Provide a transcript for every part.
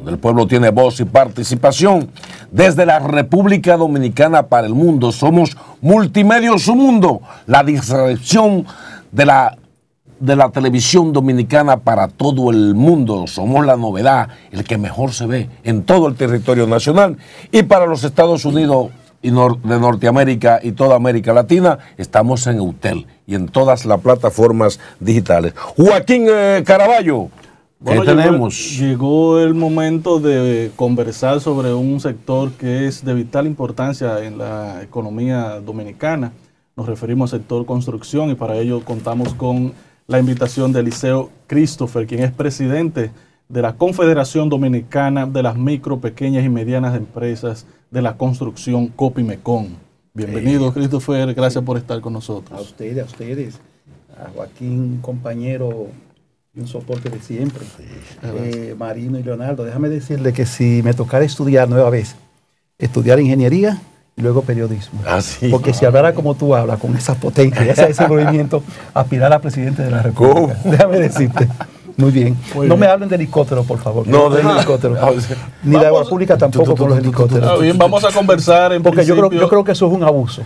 donde el pueblo tiene voz y participación. Desde la República Dominicana para el mundo, somos Multimedios Su Mundo, la distribución de la televisión dominicana para todo el mundo. Somos la novedad, el que mejor se ve en todo el territorio nacional. Y para los Estados Unidos y de Norteamérica y toda América Latina, estamos en Eutel y en todas las plataformas digitales. Joaquín Caraballo, ¿qué tenemos? Llegó el momento de conversar sobre un sector que es de vital importancia en la economía dominicana. Nos referimos al sector construcción y para ello contamos con la invitación de Eliseo Christopher, quien es presidente de la Confederación Dominicana de las Micro, Pequeñas y Medianas Empresas de la Construcción, COPIMECON. Bienvenido, Christopher, gracias por estar con nosotros. A ustedes, a Joaquín, compañero y un soporte de siempre. Marino y Leonardo, déjame decirle que si me tocara estudiar nueva vez, estudiar ingeniería y luego periodismo. Sí. Porque si hablara como tú hablas, con esa potencia, ese movimiento, aspirar a presidente de la República. Déjame decirte. Muy bien. No me hablen de helicóptero, por favor. No, de helicóptero. Ni de agua pública tampoco con los helicópteros. Está bien, vamos a conversar en porque yo creo que eso es un abuso.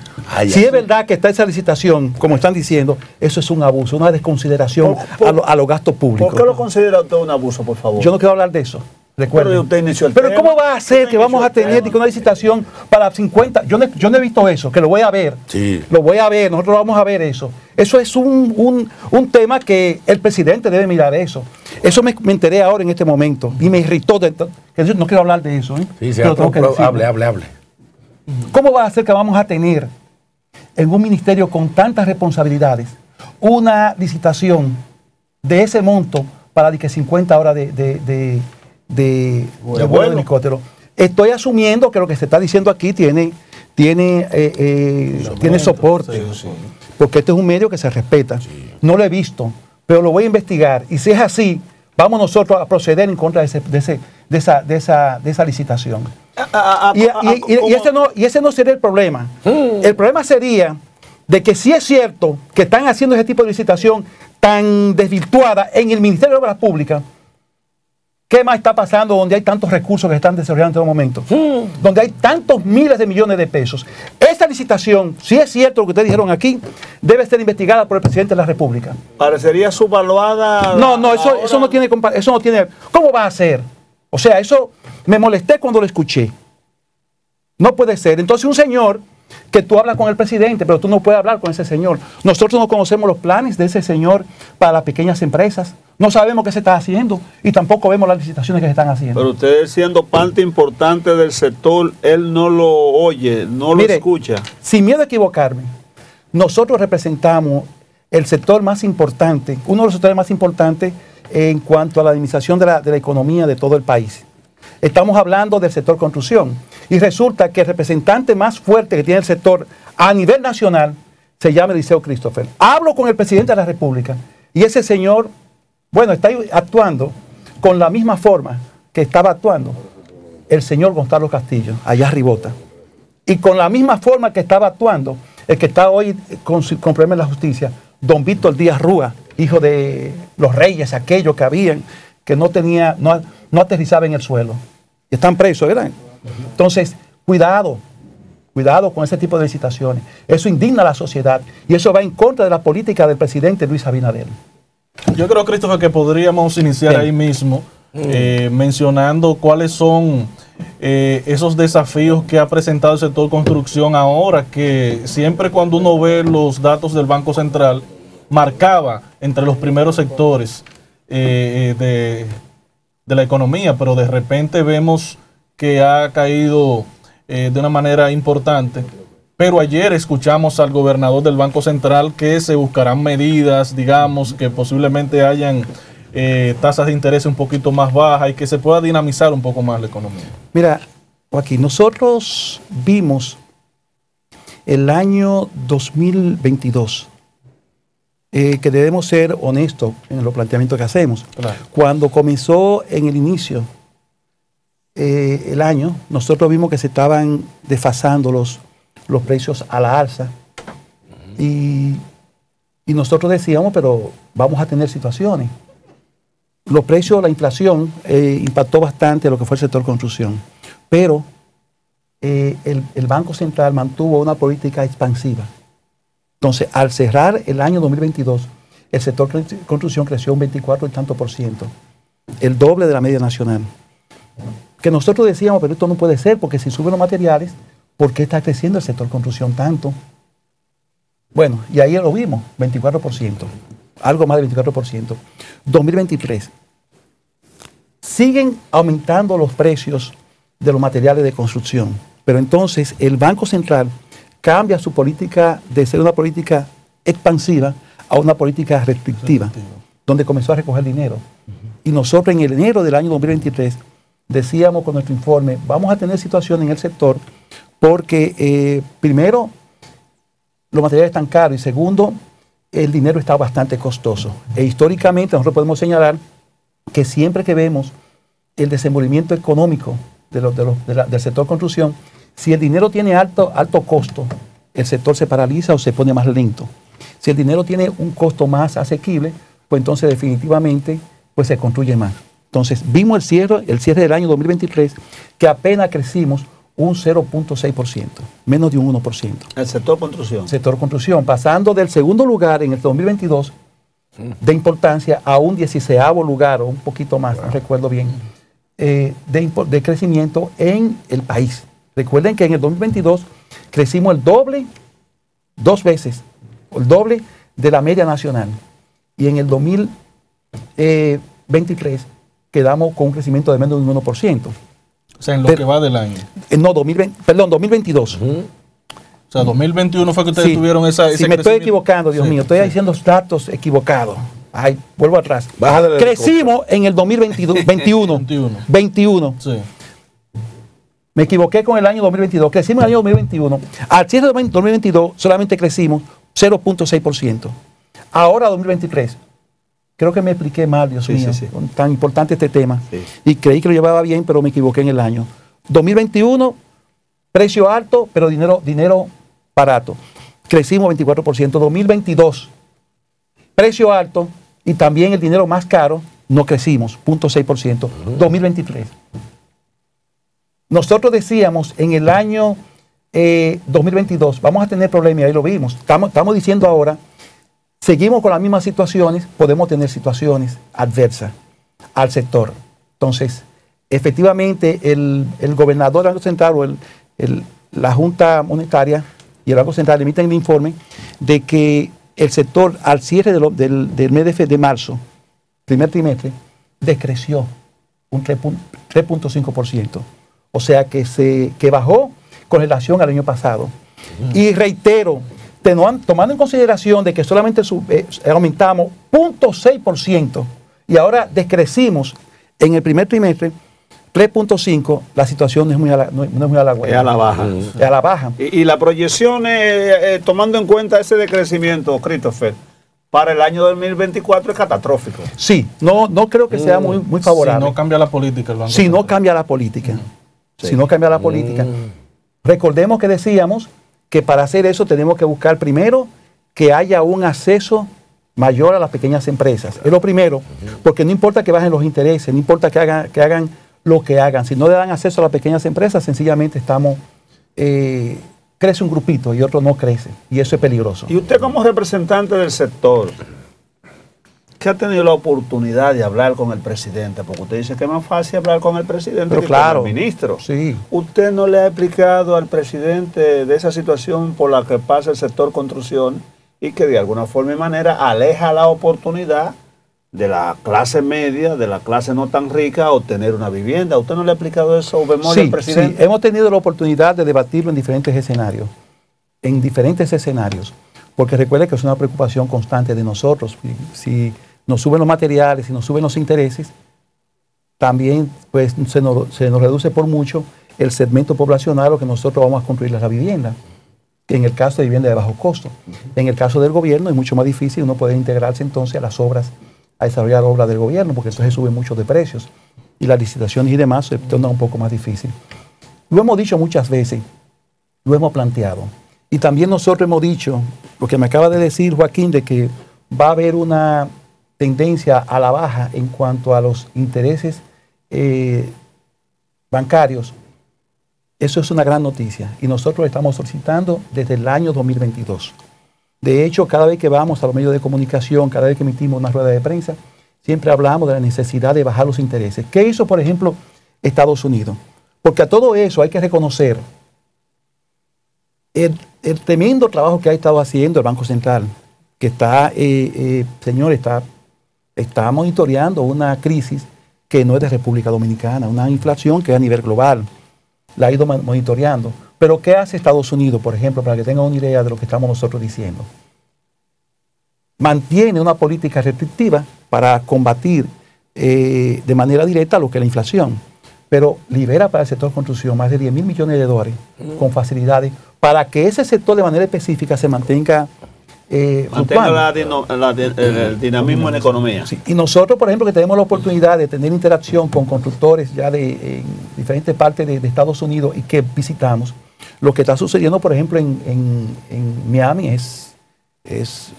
Si es verdad que está esa licitación, como están diciendo, eso es un abuso, una desconsideración a los gastos públicos. ¿Por qué lo considera usted un abuso, por favor? Yo no quiero hablar de eso. Pero usted inició el Pero tema. ¿cómo va a ser que vamos a tener una licitación para 50? Yo no he visto eso, que lo voy a ver. Sí. Lo voy a ver, nosotros vamos a ver eso. Eso es un tema que el presidente debe mirar eso. Eso me enteré ahora en este momento y me irritó. Que yo no quiero hablar de eso. Sí, pero hable. ¿Cómo va a ser que vamos a tener en un ministerio con tantas responsabilidades una licitación de ese monto para que 50 horas de vuelo de helicóptero? Estoy asumiendo que lo que se está diciendo aquí tiene soporte, sí. Porque este es un medio que se respeta. Sí. No lo he visto, pero lo voy a investigar. Y si es así, vamos nosotros a proceder en contra de esa licitación. Y ese no sería el problema. El problema sería de que si es cierto que están haciendo ese tipo de licitación tan desvirtuada en el Ministerio de Obras Públicas, ¿qué más está pasando donde hay tantos recursos que se están desarrollando en todo momento? Donde hay tantos miles de millones de pesos. Esta licitación, si es cierto lo que ustedes dijeron aquí, debe ser investigada por el presidente de la República. ¿Parecería subvaluada? No, eso no tiene... ¿Cómo va a ser? O sea, eso me molesté cuando lo escuché. No puede ser. Entonces un señor que tú hablas con el presidente, pero tú no puedes hablar con ese señor. Nosotros no conocemos los planes de ese señor para las pequeñas empresas. No sabemos qué se está haciendo y tampoco vemos las licitaciones que se están haciendo. Pero usted, siendo parte importante del sector, él no lo oye, no lo escucha. Sin miedo a equivocarme, nosotros representamos el sector más importante, uno de los sectores más importantes en cuanto a la administración de la economía de todo el país. Estamos hablando del sector construcción. Y resulta que el representante más fuerte que tiene el sector a nivel nacional se llama Eliseo Christopher. Hablo con el presidente de la República y ese señor, bueno, está actuando con la misma forma que estaba actuando el señor Gonzalo Castillo, allá arribota. Y con la misma forma que estaba actuando el que está hoy con problemas en la justicia, don Víctor Díaz Rúa, hijo de los reyes, aquellos que habían, que no aterrizaba en el suelo. Están presos, ¿verdad? Entonces, cuidado con ese tipo de licitaciones. Eso indigna a la sociedad y eso va en contra de la política del presidente Luis Abinader. Yo creo, Christopher, que podríamos iniciar ahí mismo mencionando cuáles son esos desafíos que ha presentado el sector construcción ahora, que siempre cuando uno ve los datos del Banco Central, marcaba entre los primeros sectores de la economía, pero de repente vemos que ha caído de una manera importante. Pero ayer escuchamos al gobernador del Banco Central que se buscarán medidas, digamos, que posiblemente hayan tasas de interés un poquito más bajas y que se pueda dinamizar un poco más la economía. Mira, Joaquín, nosotros vimos el año 2022, que debemos ser honestos en los planteamientos que hacemos. Claro. Cuando comenzó en el inicio el año, nosotros vimos que se estaban desfasando los precios a la alza y nosotros decíamos, pero vamos a tener situaciones. los precios, la inflación impactó bastante lo que fue el sector construcción, pero el Banco Central mantuvo una política expansiva. Entonces, al cerrar el año 2022, el sector construcción creció un 24 y tanto por ciento, el doble de la media nacional. Que nosotros decíamos, pero esto no puede ser, porque si suben los materiales, ¿por qué está creciendo el sector construcción tanto? Bueno, y ahí lo vimos, 24%, algo más del 24%. 2023, siguen aumentando los precios de los materiales de construcción, pero entonces el Banco Central cambia su política de ser una política expansiva a una política restrictiva, donde comenzó a recoger dinero. Y nosotros en el enero del año 2023 decíamos con nuestro informe, vamos a tener situación en el sector porque primero, los materiales están caros y segundo, el dinero está bastante costoso. E históricamente nosotros podemos señalar que siempre que vemos el desenvolvimiento económico del sector construcción, si el dinero tiene alto costo, el sector se paraliza o se pone más lento. Si el dinero tiene un costo más asequible, pues entonces definitivamente pues se construye más. Entonces vimos el cierre del año 2023 que apenas crecimos un 0.6%, menos de un 1%. El sector construcción. Sector construcción, pasando del segundo lugar en el 2022 de importancia a un 16º lugar o un poquito más, no recuerdo bien, de crecimiento en el país. Recuerden que en el 2022 crecimos el doble, 2 veces, el doble de la media nacional. Y en el 2023 quedamos con un crecimiento de menos de un 1%. O sea, en lo que va del año. No, 2022. O sea, 2021 fue que ustedes tuvieron ese si me estoy equivocando, Dios mío, estoy diciendo datos equivocados. Ay, vuelvo atrás. Crecimos en el 2021. Sí. Me equivoqué con el año 2022. Crecimos en el año 2021. Al cierre de 2022 solamente crecimos 0.6%. Ahora 2023. Creo que me expliqué mal, Dios mío. Tan importante este tema. Sí. Y creí que lo llevaba bien, pero me equivoqué en el año. 2021, precio alto, pero dinero barato. Crecimos 24%. 2022, precio alto y también el dinero más caro, no crecimos, 0.6%. 2023. Nosotros decíamos en el año 2022, vamos a tener problemas, ahí lo vimos. Estamos diciendo ahora, seguimos con las mismas situaciones, podemos tener situaciones adversas al sector. Entonces, efectivamente, el gobernador del Banco Central o la Junta Monetaria y el Banco Central emiten el informe de que el sector al cierre del mes de marzo, primer trimestre, decreció un 3.5%. O sea que bajó con relación al año pasado. Y reitero, tomando en consideración de que solamente aumentamos 0.6% y ahora decrecimos en el primer trimestre 3.5%, la situación no es muy halagüeña. Es a la baja. Es a la baja. Y la proyección, tomando en cuenta ese decrecimiento, Christopher, para el año 2024 es catastrófico. Sí, no creo que sea muy favorable. Si no cambia la política el Banco Si no cambia la política. Sí. Si no cambia la política. Recordemos que decíamos que para hacer eso tenemos que buscar primero que haya un acceso mayor a las pequeñas empresas. Es lo primero, porque no importa que bajen los intereses, no importa que hagan lo que hagan. Si no le dan acceso a las pequeñas empresas, sencillamente crece un grupito y otro no crece. Y eso es peligroso. Y usted como representante del sector, ¿qué ha tenido la oportunidad de hablar con el presidente? Porque usted dice que es más fácil hablar con el presidente que con el ministro. Sí. ¿Usted no le ha explicado al presidente de esa situación por la que pasa el sector construcción y que de alguna forma y manera aleja la oportunidad de la clase media, de la clase no tan rica, a obtener una vivienda? ¿Usted no le ha explicado eso o memoria al presidente? Sí, hemos tenido la oportunidad de debatirlo en diferentes escenarios. Porque recuerde que es una preocupación constante de nosotros. Si nos suben los materiales, si nos suben los intereses, también pues, se nos reduce por mucho el segmento poblacional o que nosotros vamos a construir la vivienda. En el caso de vivienda de bajo costo. En el caso del gobierno es mucho más difícil, uno puede integrarse entonces a las obras, a desarrollar obras del gobierno, porque entonces suben mucho de precios y las licitaciones y demás se tornan un poco más difícil. Lo hemos dicho muchas veces, lo hemos planteado. Y también nosotros hemos dicho, lo que me acaba de decir Joaquín, de que va a haber una tendencia a la baja en cuanto a los intereses bancarios, eso es una gran noticia y nosotros lo estamos solicitando desde el año 2022. De hecho, cada vez que vamos a los medios de comunicación, cada vez que emitimos una rueda de prensa, siempre hablamos de la necesidad de bajar los intereses. ¿Qué hizo, por ejemplo, Estados Unidos? Porque a todo eso hay que reconocer el tremendo trabajo que ha estado haciendo el Banco Central, que está, señor, está monitoreando una crisis que no es de República Dominicana, una inflación que es a nivel global. La ha ido monitoreando. Pero ¿qué hace Estados Unidos, por ejemplo, para que tengan una idea de lo que estamos nosotros diciendo? Mantiene una política restrictiva para combatir de manera directa lo que es la inflación, pero libera para el sector construcción más de 10 mil millones de dólares con facilidades para que ese sector de manera específica se mantenga mantenga el dinamismo en la economía. Sí. Y nosotros, por ejemplo, que tenemos la oportunidad de tener interacción con constructores ya en diferentes partes de Estados Unidos y que visitamos, lo que está sucediendo, por ejemplo, en Miami es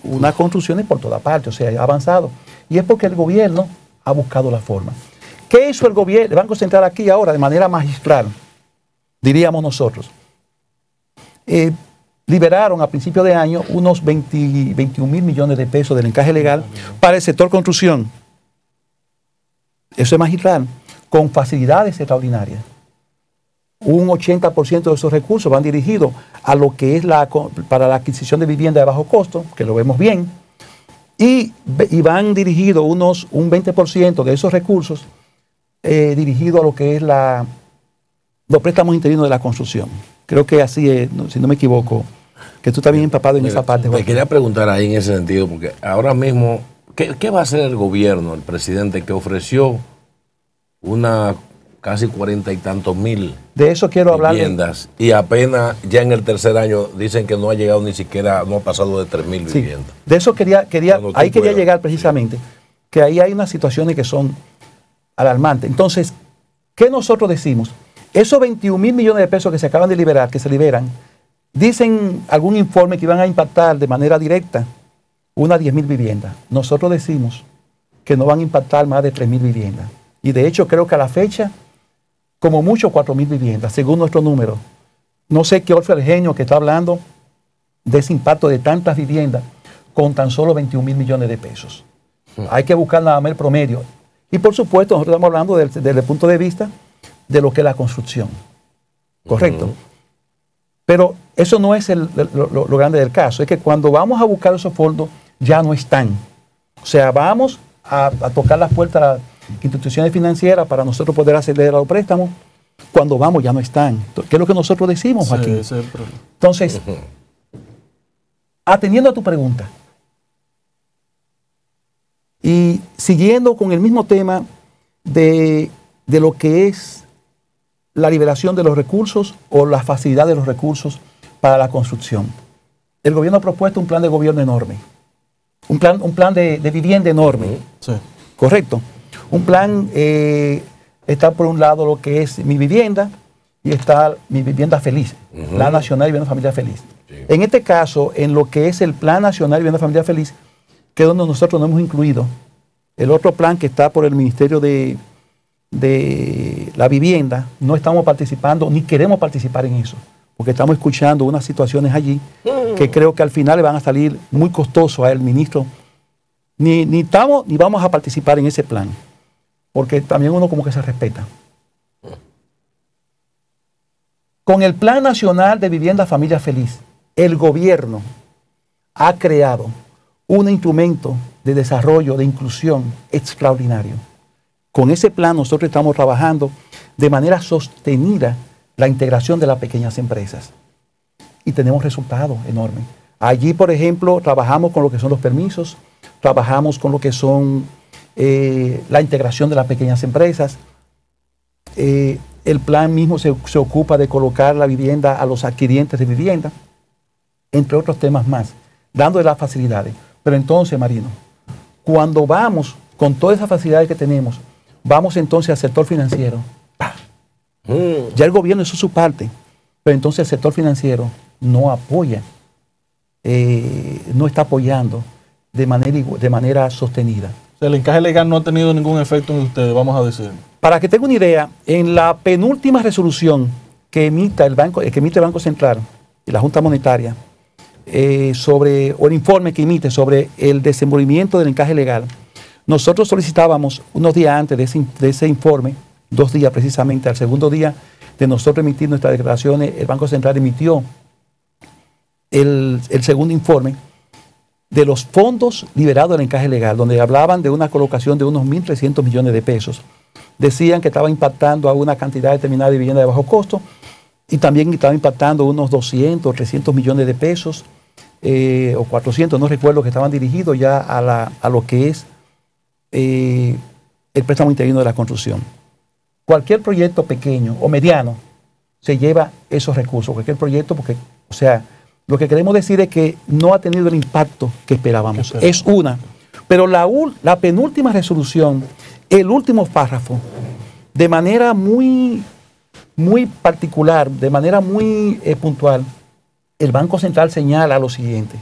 una construcción por toda parte, o sea, ha avanzado. Y es porque el gobierno ha buscado la forma. ¿Qué hizo el Banco Central aquí ahora de manera magistral? Diríamos nosotros. Liberaron a principio de año unos 21 mil millones de pesos del encaje legal para el sector construcción. Eso es magistral, con facilidades extraordinarias. Un 80% de esos recursos van dirigidos a lo que es para la adquisición de vivienda de bajo costo, que lo vemos bien, y van dirigidos un 20% de esos recursos dirigidos a lo que es los préstamos interinos de la construcción. Creo que así es, si no me equivoco, que tú estás bien empapado en esa parte. Te quería preguntar ahí en ese sentido, porque ahora mismo, ¿qué va a hacer el gobierno, el presidente, que ofreció una casi 40 y tantos mil de eso quiero hablar viviendas y apenas ya en el tercer año dicen que no ha llegado ni siquiera, no ha pasado de 3.000 sí, viviendas? De eso quería llegar precisamente, que ahí hay unas situaciones que son alarmantes. Entonces, ¿qué nosotros decimos? Esos 21 mil millones de pesos que se acaban de liberar, que se liberan, dicen algún informe que van a impactar de manera directa unas 10 mil viviendas. Nosotros decimos que no van a impactar más de 3 mil viviendas. Y de hecho creo que a la fecha, como mucho 4 mil viviendas, según nuestro número. No sé qué otro el genio que está hablando de ese impacto de tantas viviendas con tan solo 21 mil millones de pesos. Hay que buscar nada más el promedio. Y por supuesto, nosotros estamos hablando desde el punto de vista de lo que es la construcción. ¿Correcto? Pero eso no es lo grande del caso. Es que cuando vamos a buscar esos fondos, ya no están. O sea, vamos a tocar las puertas a las instituciones financieras para nosotros poder acceder a los préstamos. Cuando vamos, ya no están. ¿Qué es lo que nosotros decimos aquí? Entonces, atendiendo a tu pregunta y siguiendo con el mismo tema de lo que es la liberación de los recursos o la facilidad de los recursos para la construcción. El gobierno ha propuesto un plan de gobierno enorme, un plan de vivienda enorme, sí. Correcto. Un plan, está por un lado lo que es mi vivienda y está mi vivienda feliz, Plan Nacional de Vivienda Familiar Feliz. Sí. En este caso, en lo que es el Plan Nacional de Vivienda Familiar Feliz, que es donde nosotros no hemos incluido el otro plan que está por el Ministerio de la Vivienda, no estamos participando ni queremos participar en eso, porque estamos escuchando unas situaciones allí que creo que al final le van a salir muy costosos al ministro. Ni vamos a participar en ese plan, porque también uno como que se respeta. Con el Plan Nacional de Vivienda Familia Feliz, el gobierno ha creado un instrumento de desarrollo, de inclusión extraordinario. Con ese plan nosotros estamos trabajando de manera sostenida la integración de las pequeñas empresas y tenemos resultados enormes. Allí, por ejemplo, trabajamos con lo que son los permisos, trabajamos con lo que son la integración de las pequeñas empresas. El plan mismo se ocupa de colocar la vivienda a los adquirientes de vivienda, entre otros temas más, dándole las facilidades. Pero entonces, Marino, cuando vamos con todas esas facilidades que tenemos, vamos entonces al sector financiero. Ya el gobierno hizo su parte, pero entonces el sector financiero no apoya, no está apoyando de manera sostenida. O sea, el encaje legal no ha tenido ningún efecto en ustedes, vamos a decir. Para que tenga una idea, en la penúltima resolución que emite el Banco Central y la Junta Monetaria, o el informe que emite sobre el desenvolvimiento del encaje legal, nosotros solicitábamos unos días antes de ese informe, 2 días precisamente, al segundo día de nosotros emitir nuestras declaraciones, el Banco Central emitió el segundo informe de los fondos liberados del encaje legal, donde hablaban de una colocación de unos 1.300 millones de pesos. Decían que estaba impactando a una cantidad determinada de vivienda de bajo costo y también estaba impactando unos 200, 300 millones de pesos o 400, no recuerdo, que estaban dirigidos ya a lo que es el préstamo interino de la construcción. Cualquier proyecto pequeño o mediano se lleva esos recursos, cualquier proyecto, porque, o sea, lo que queremos decir es que no ha tenido el impacto que esperábamos. Es una. Pero la penúltima resolución, el último párrafo, de manera muy particular, de manera muy puntual, el Banco Central señala lo siguiente: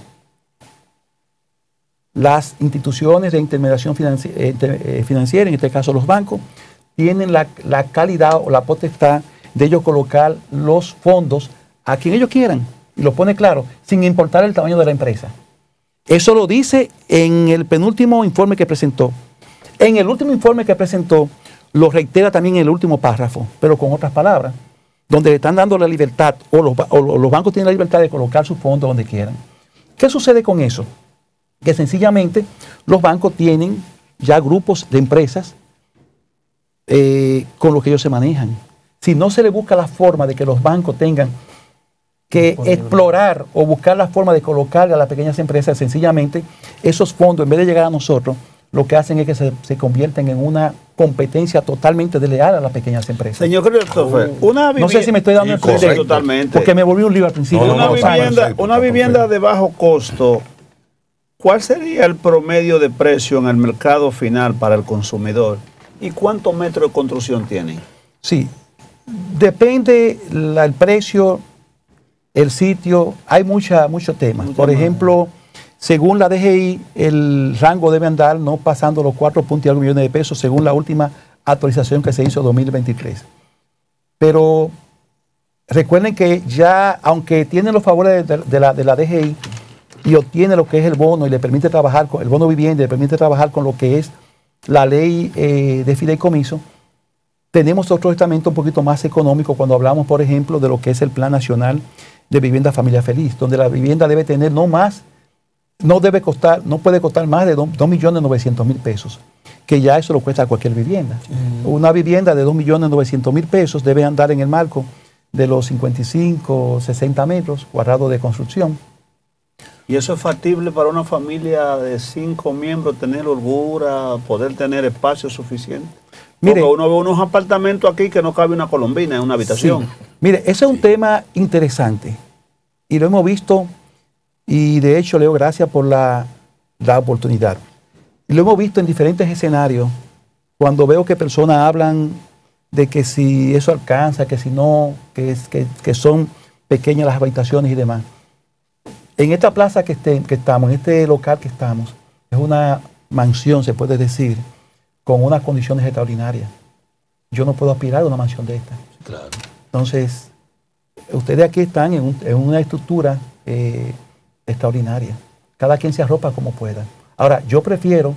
las instituciones de intermediación financiera, en este caso los bancos, tienen la calidad o la potestad de ellos colocar los fondos a quien ellos quieran, y lo pone claro, sin importar el tamaño de la empresa. Eso lo dice en el penúltimo informe que presentó. En el último informe que presentó, lo reitera también en el último párrafo, pero con otras palabras, donde le están dando la libertad, o los bancos tienen la libertad de colocar sus fondos donde quieran. ¿Qué sucede con eso? Que sencillamente los bancos tienen ya grupos de empresas con los que ellos se manejan. Si no se le busca la forma de que los bancos tengan que explorar o buscar la forma de colocarle a las pequeñas empresas, sencillamente esos fondos, en vez de llegar a nosotros, lo que hacen es que se convierten en una competencia totalmente desleal a las pequeñas empresas. Señor Christopher, no sé si me estoy dando el contexto, totalmente, porque me volví un lío al principio. Una vivienda de bajo costo, ¿cuál sería el promedio de precio en el mercado final para el consumidor? ¿Y cuántos metros de construcción tienen? Sí, depende el precio, el sitio, hay muchos temas. Por ejemplo, según la DGI, el rango debe andar no pasando los 4 y algo millones de pesos, según la última actualización que se hizo en 2023. Pero recuerden que ya, aunque tienen los favores de la DGI y obtiene lo que es el bono y le permite trabajar con el bono vivienda, le permite trabajar con lo que es la ley de fideicomiso, tenemos otro estamento un poquito más económico cuando hablamos, por ejemplo, de lo que es el Plan Nacional de Vivienda Familia Feliz, donde la vivienda debe tener no puede costar más de 2.900.000 pesos, que ya eso lo cuesta cualquier vivienda. Una vivienda de 2.900.000 pesos debe andar en el marco de los 55, 60 metros cuadrados de construcción. ¿Y eso es factible para una familia de 5 miembros, tener holgura, poder tener espacio suficiente? Mire, porque uno ve unos apartamentos aquí que no cabe una colombina en una habitación. Sí. Mire, ese es un tema interesante y lo hemos visto, y de hecho, Leo, gracias por la oportunidad. Y lo hemos visto en diferentes escenarios, cuando veo que personas hablan de que si eso alcanza, que si no, que son pequeñas las habitaciones y demás. En esta plaza que estamos, en este local que estamos, es una mansión, se puede decir, con unas condiciones extraordinarias. Yo no puedo aspirar a una mansión de esta. Claro. Entonces, ustedes aquí están en una estructura extraordinaria. Cada quien se arropa como pueda. Ahora, yo prefiero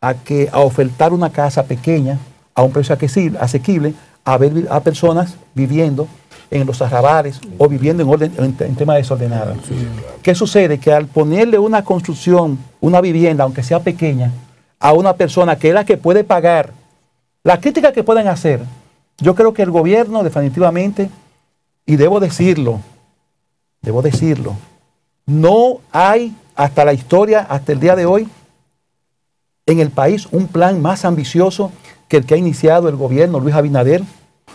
a ofertar una casa pequeña a un precio asequible a personas viviendo en los arrabales o viviendo en temas desordenados. Sí, claro. ¿Qué sucede? Que al ponerle una construcción, una vivienda, aunque sea pequeña, a una persona que es la que puede pagar, la crítica que pueden hacer, yo creo que el gobierno definitivamente, y debo decirlo, no hay hasta la historia, hasta el día de hoy, en el país un plan más ambicioso que el que ha iniciado el gobierno Luis Abinader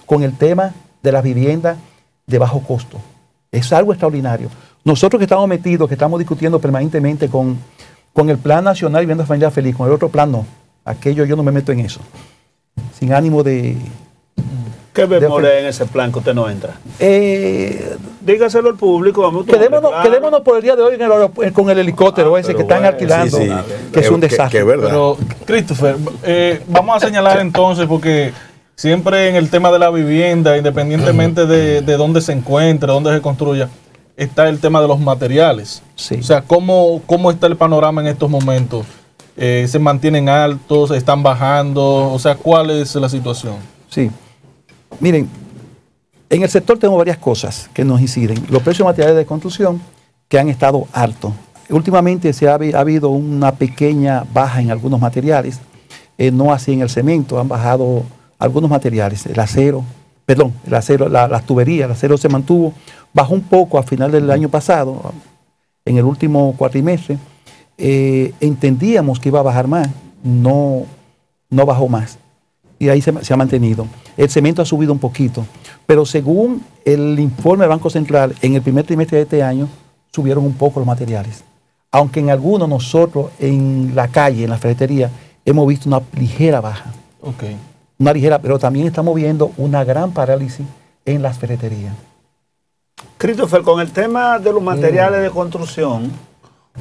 con el tema de las viviendas de bajo costo. Es algo extraordinario. Nosotros que estamos metidos, que estamos discutiendo permanentemente con el Plan Nacional de Vivienda Familiar Feliz, con el otro plan no. Aquello yo no me meto en eso. Sin ánimo de ¿Qué bemoles en ese plan que usted no entra? Dígaselo al público. Quedémonos por el día de hoy con el helicóptero ese que están alquilando, que es un desastre. Pero, Christopher, vamos a señalar entonces, porque siempre en el tema de la vivienda, independientemente de dónde se encuentre, dónde se construya, está el tema de los materiales. Sí. O sea, ¿cómo está el panorama en estos momentos? ¿Se mantienen altos? ¿Están bajando? O sea, ¿cuál es la situación? Sí. Miren, en el sector tenemos varias cosas que nos inciden. Los precios de materiales de construcción que han estado altos. Últimamente ha habido una pequeña baja en algunos materiales, no así en el cemento, han bajado algunos materiales. El acero, las tuberías, el acero se mantuvo, bajó un poco a final del año pasado, en el último cuatrimestre. Entendíamos que iba a bajar más, no bajó más. Y ahí se ha mantenido. El cemento ha subido un poquito, pero según el informe del Banco Central, en el primer trimestre de este año subieron un poco los materiales. Aunque en algunos nosotros en la calle, en la ferretería, hemos visto una ligera baja. Okay. Una ligera, pero también estamos viendo una gran parálisis en las ferreterías. Christopher, con el tema de los materiales de construcción,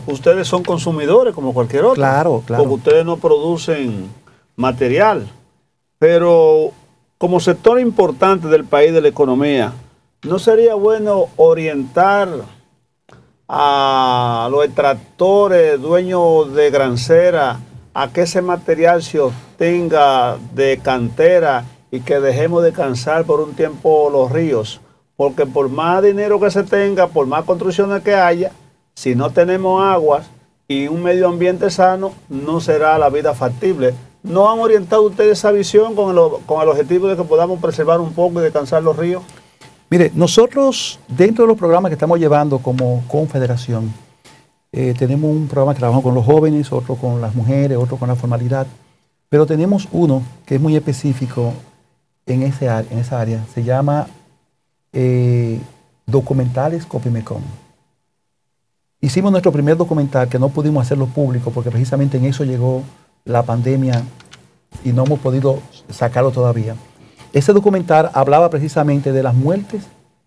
ustedes son consumidores como cualquier otro. Claro. Porque ustedes no producen material. Pero como sector importante del país, de la economía, ¿no sería bueno orientar a los extractores, dueños de granjera, a que ese material se obtenga de cantera y que dejemos descansar por un tiempo los ríos? Porque por más dinero que se tenga, por más construcciones que haya, si no tenemos aguas y un medio ambiente sano, no será la vida factible. ¿No han orientado ustedes esa visión con el objetivo de que podamos preservar un poco y descansar los ríos? Mire, nosotros dentro de los programas que estamos llevando como confederación, tenemos un programa que trabajamos con los jóvenes, otro con las mujeres, otro con la formalidad, pero tenemos uno que es muy específico en esa área, se llama Documentales Copimecon. Hicimos nuestro primer documental que no pudimos hacerlo público porque precisamente en eso llegó la pandemia y no hemos podido sacarlo todavía. Ese documental hablaba precisamente de las muertes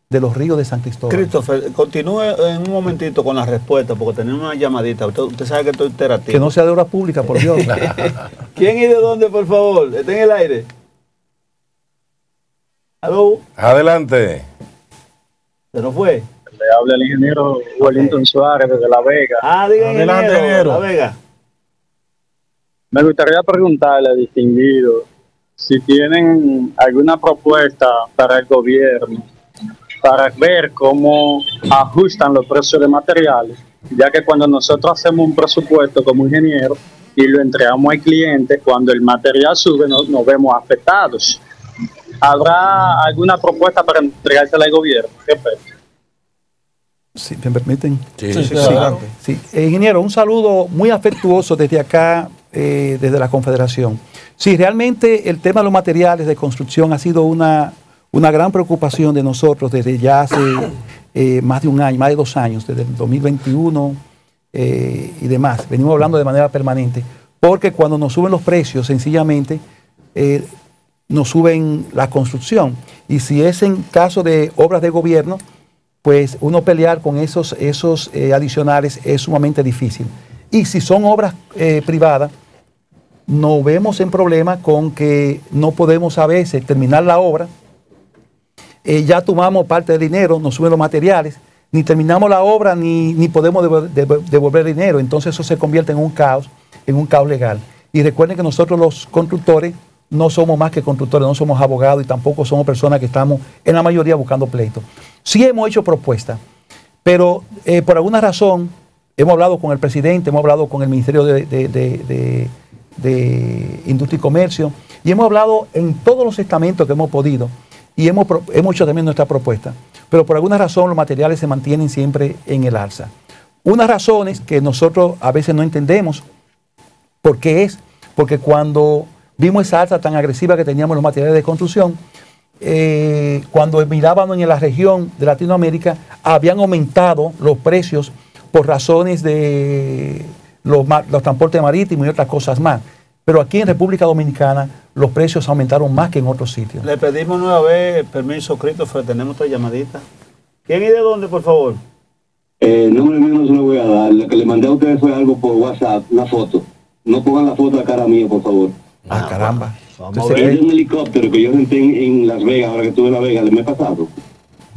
de los ríos de San Cristóbal. Christopher, continúe en un momentito con la respuesta porque tenemos una llamadita. Usted sabe que estoy interactivo. Que no sea de obra pública, por Dios. ¿Quién y de dónde, por favor? Está en el aire. ¿Aló? Adelante. ¿Se nos fue? Le habla el ingeniero Wellington Suárez desde La Vega. Diga, adelante, ingeniero. La Vega. Me gustaría preguntarle, distinguido, si tienen alguna propuesta para el gobierno para ver cómo ajustan los precios de materiales, ya que cuando nosotros hacemos un presupuesto como ingeniero y lo entregamos al cliente, cuando el material sube nos vemos afectados. ¿Habrá alguna propuesta para entregársela al gobierno? ¿Qué pasa? Si me permiten. Sí, adelante. Sí. Ingeniero, un saludo muy afectuoso desde acá, desde la Confederación. Sí, realmente el tema de los materiales de construcción ha sido una gran preocupación de nosotros desde ya hace más de un año, más de 2 años, desde el 2021 y demás. Venimos hablando de manera permanente, porque cuando nos suben los precios, sencillamente nos suben la construcción. Y si es en caso de obras de gobierno, pues uno pelear con esos adicionales es sumamente difícil. Y si son obras privadas, nos vemos en problema con que no podemos a veces terminar la obra, ya tomamos parte del dinero, nos suben los materiales, ni terminamos la obra ni podemos devolver dinero. Entonces eso se convierte en un caos legal. Y recuerden que nosotros los constructores no somos más que constructores, no somos abogados y tampoco somos personas que estamos en la mayoría buscando pleitos. Sí hemos hecho propuestas, pero por alguna razón hemos hablado con el presidente, hemos hablado con el Ministerio de Industria y Comercio y hemos hablado en todos los estamentos que hemos podido y hemos hecho también nuestra propuesta, pero por alguna razón los materiales se mantienen siempre en el alza. Unas razones que nosotros a veces no entendemos por qué es, porque cuando vimos esa alza tan agresiva que teníamos en los materiales de construcción, cuando mirábamos en la región de Latinoamérica, habían aumentado los precios por razones de los transportes marítimos y otras cosas más. Pero aquí en República Dominicana los precios aumentaron más que en otros sitios. Le pedimos nueva vez permiso, Christopher, tenemos otra llamadita. ¿Quién y de dónde, por favor? El nombre mío no se lo voy a dar. Lo que le mandé a ustedes fue algo por WhatsApp, una foto. No pongan la foto a cara mía, por favor. Ah, caramba. Vamos a Es ver. de un helicóptero que yo renté en Las Vegas, ahora que estuve en Las Vegas el mes pasado.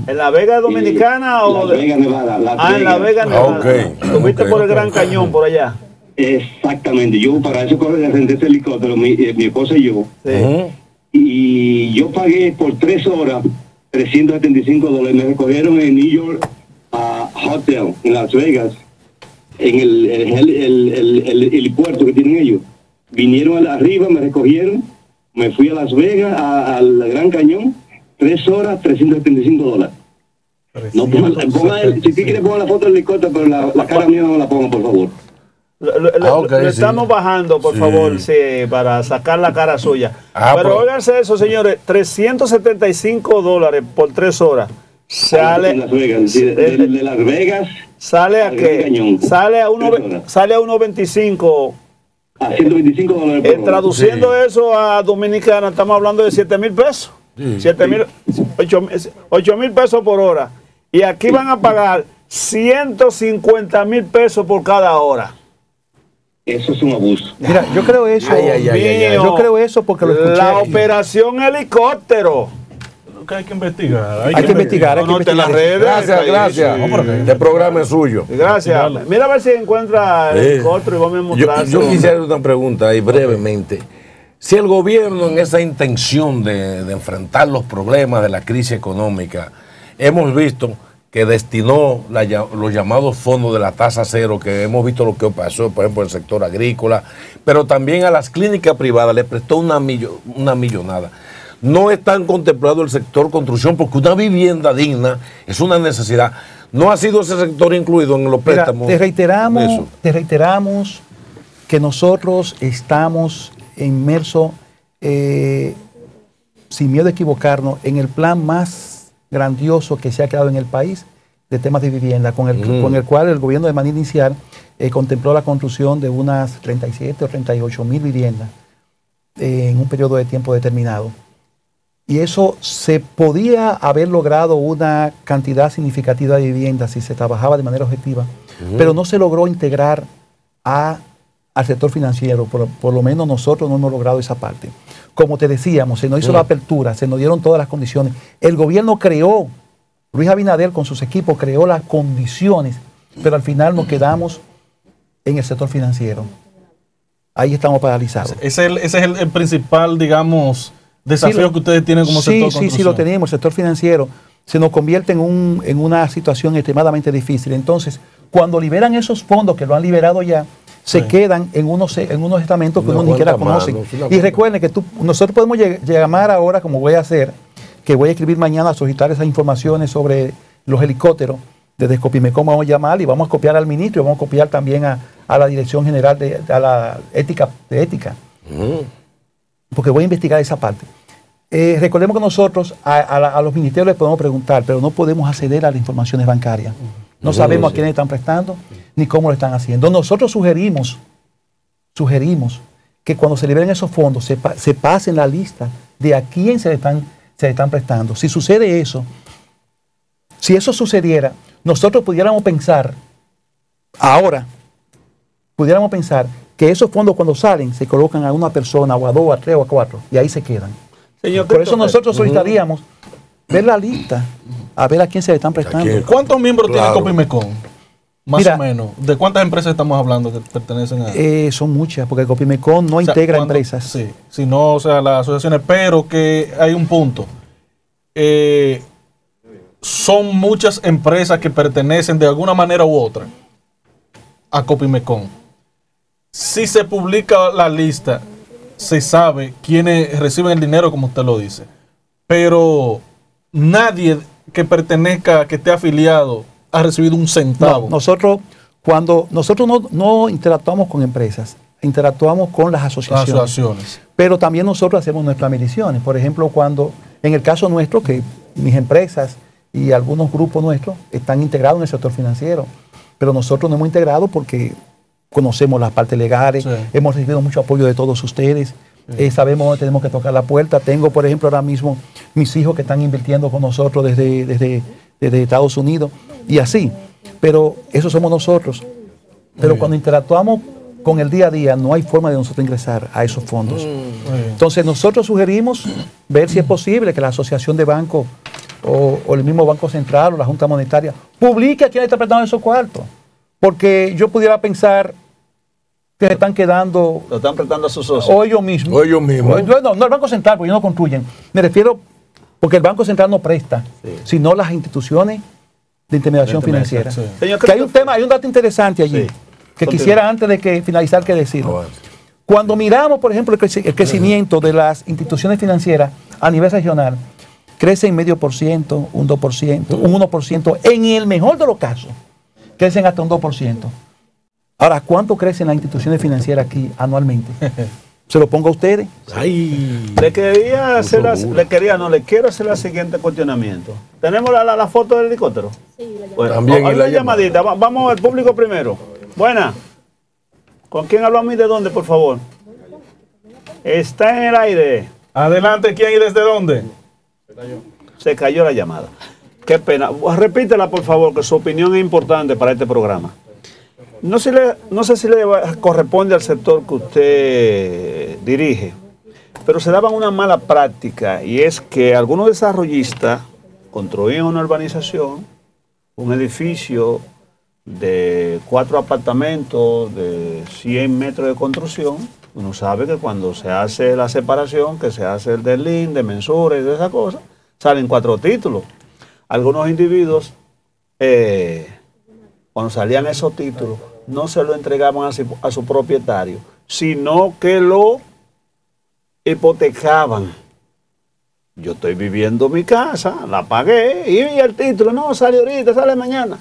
¿En La Vega Dominicana o...? Las Vegas, Nevada. En La Vega, Nevada. Ok. ¿Estuviste por el Gran Cañón, por allá? Exactamente. Yo para eso renté ese helicóptero, mi esposa y yo. Sí. Y yo pagué por 3 horas $375. Me recogieron en New York Hotel, en Las Vegas, en el helipuerto que tienen ellos. Vinieron arriba, me recogieron, me fui a Las Vegas, al Gran Cañón, 3 horas, $375. No, si quiere poner la foto del helicóptero, pero la cara mía no la pongan, por favor. Ok, Lo sí. estamos bajando, por Sí. favor, sí, para sacar la cara suya. Ah, pero pero- óiganse eso, señores, $375 por 3 horas. En Sale, Las Vegas, de Las Vegas sale a al Gran qué? Cañón. Sale a 3 horas. 1.25. a $125 por hora. Traduciendo Sí. eso a dominicana, estamos hablando de 7,000 pesos. 8,000 pesos por hora. Y aquí van a pagar 150,000 pesos por cada hora. Eso es un abuso. Mira, yo creo eso. Mío, Yo creo eso porque lo escuché. La operación helicóptero. Que hay que investigar. Hay que investigar, hay que Anota en las investigar. redes. Gracias, ahí, gracias. sí. Este programa es suyo. Gracias. Mira a ver si encuentra el helicóptero y vamos a mostrar. Yo quisiera hacer una pregunta ahí brevemente. Si el gobierno en esa intención de enfrentar los problemas de la crisis económica, hemos visto que destinó los llamados fondos de la tasa cero, que hemos visto lo que pasó, por ejemplo, en el sector agrícola, pero también a las clínicas privadas le prestó una millonada. No está contemplado el sector construcción porque una vivienda digna es una necesidad. No ha sido ese sector incluido en los Mira, préstamos. te de eso. reiteramos que nosotros estamos inmersos, sin miedo a equivocarnos, en el plan más grandioso que se ha creado en el país de temas de vivienda, con el cual el gobierno de manera inicial contempló la construcción de unas 37 o 38 mil viviendas en un periodo de tiempo determinado. Y eso se podía haber logrado una cantidad significativa de viviendas si se trabajaba de manera objetiva, pero no se logró integrar al sector financiero. Por lo menos nosotros no hemos logrado esa parte. Como te decíamos, se nos hizo la apertura, se nos dieron todas las condiciones. El gobierno creó, Luis Abinader con sus equipos creó las condiciones, pero al final nos quedamos en el sector financiero. Ahí estamos paralizados. Ese es el principal, digamos, desafío que ustedes tienen como sector Sí, sí, lo tenemos. El sector financiero se nos convierte en una situación extremadamente difícil. Entonces, cuando liberan esos fondos, que lo han liberado ya, se quedan en unos estamentos que Una uno ni siquiera cuenta conoce. mano, sí, una Y cuenta. recuerden que nosotros podemos llamar ahora, como voy a hacer, que voy a escribir mañana a solicitar esas informaciones sobre los helicópteros. Desde Copimecom vamos a llamar y vamos a copiar al ministro y vamos a copiar también a la Dirección General a la ética. Porque voy a investigar esa parte. Recordemos que nosotros a los ministerios les podemos preguntar, pero no podemos acceder a las informaciones bancarias. No sabemos a quiénes están prestando ni cómo lo están haciendo. Nosotros sugerimos que cuando se liberen esos fondos se pasen la lista de a quién se le están prestando. Si sucede eso, si eso sucediera, nosotros pudiéramos pensar que esos fondos cuando salen se colocan a una persona o a 2, a 3 o a 4 y ahí se quedan. Señor Por eso Christopher, nosotros solicitaríamos ver la lista, a ver a quién se le están prestando. quién? ¿Cuántos miembros Claro. tiene Copimecom? Más Mira, o menos. ¿De cuántas empresas estamos hablando que pertenecen a...? Son muchas, porque Copimecom no O sea, integra ¿cuánto? empresas. Sí, sino, o sea, las asociaciones, pero que hay un punto. Son muchas empresas que pertenecen de alguna manera u otra a Copimecom. Si se publica la lista, se sabe quiénes reciben el dinero, como usted lo dice. Pero nadie que pertenezca, que esté afiliado, ha recibido un centavo. No, nosotros no interactuamos con empresas, interactuamos con las Las asociaciones. asociaciones. Pero también nosotros hacemos nuestras mediciones. Por ejemplo, en el caso nuestro, que mis empresas y algunos grupos nuestros están integrados en el sector financiero, pero nosotros no hemos integrado porque conocemos las partes legales, hemos recibido mucho apoyo de todos ustedes, sabemos dónde tenemos que tocar la puerta. Tengo, por ejemplo, ahora mismo mis hijos que están invirtiendo con nosotros desde Estados Unidos y así, pero eso somos nosotros. Pero cuando interactuamos con el día a día, no hay forma de nosotros ingresar a esos fondos. Entonces nosotros sugerimos ver si es posible que la Asociación de Bancos o el mismo Banco Central o la Junta Monetaria publique a quién está prestando esos cuartos. Porque yo pudiera pensar que se están quedando... Lo están prestando a sus socios. O ellos mismos. O ellos mismos. No, el Banco Central, porque ellos no construyen. Me refiero, porque el Banco Central no presta, sino las instituciones de intermediación financiera. Sí. Que hay un dato interesante allí, que quisiera antes de que finalizar que decir. Cuando miramos, por ejemplo, el crecimiento de las instituciones financieras a nivel regional, crece en 0,5%, un 2%, un 1%, en el mejor de los casos, crecen hasta un 2%. Ahora, ¿cuánto crecen las instituciones financieras aquí anualmente? Se lo pongo a ustedes. Le quiero hacer el siguiente cuestionamiento. ¿Tenemos la foto del helicóptero? Sí, bueno, también hay una llamadita. Vamos al público primero. Buena. ¿Con quién hablamos y de dónde, por favor? Está en el aire. Adelante, ¿quién y desde dónde? Se cayó la llamada. Qué pena. Repítela, por favor, que su opinión es importante para este programa. No sé si le corresponde al sector que usted dirige, pero se daban una mala práctica, y es que algunos desarrollistas construían una urbanización, un edificio de 4 apartamentos de 100 metros de construcción. Uno sabe que cuando se hace la separación, que se hace el deslinde, de mensura y de esas cosas, salen 4 títulos. Algunos individuos, cuando salían esos títulos, no se lo entregaban a su propietario, sino que lo hipotecaban. Yo estoy viviendo mi casa, la pagué y el título no sale ahorita, sale mañana.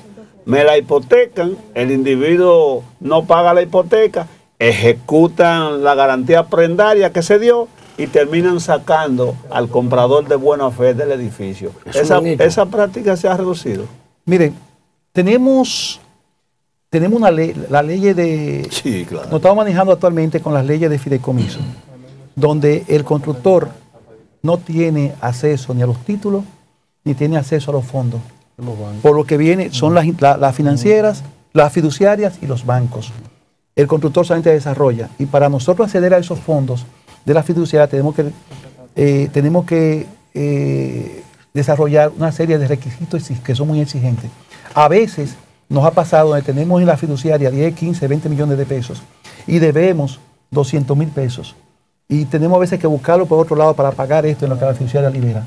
Me la hipotecan, el individuo no paga la hipoteca, ejecutan la garantía prendaria que se dio y terminan sacando al comprador de buena fe del edificio. Esa práctica se ha reducido. Miren, tenemos una ley, la ley de... Sí, claro. Nos estamos manejando actualmente con las leyes de fideicomiso, donde el constructor no tiene acceso ni a los títulos, ni tiene acceso a los fondos. Por lo que viene son las financieras, las fiduciarias y los bancos. El constructor solamente desarrolla. Y para nosotros acceder a esos fondos de la fiduciaria tenemos que desarrollar una serie de requisitos que son muy exigentes. A veces nos ha pasado donde tenemos en la fiduciaria 10, 15, 20 millones de pesos y debemos 200,000 pesos. Y tenemos a veces que buscarlo por otro lado para pagar esto en lo que la fiduciaria libera.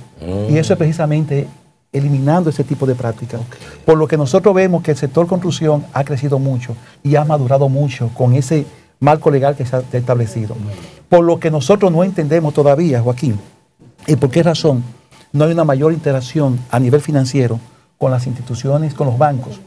Y eso es precisamente eliminando ese tipo de prácticas. Por lo que nosotros vemos que el sector construcción ha crecido mucho y ha madurado mucho con ese marco legal que se ha establecido. Por lo que nosotros no entendemos todavía, Joaquín, y por qué razón no hay una mayor interacción a nivel financiero con las instituciones, con los bancos,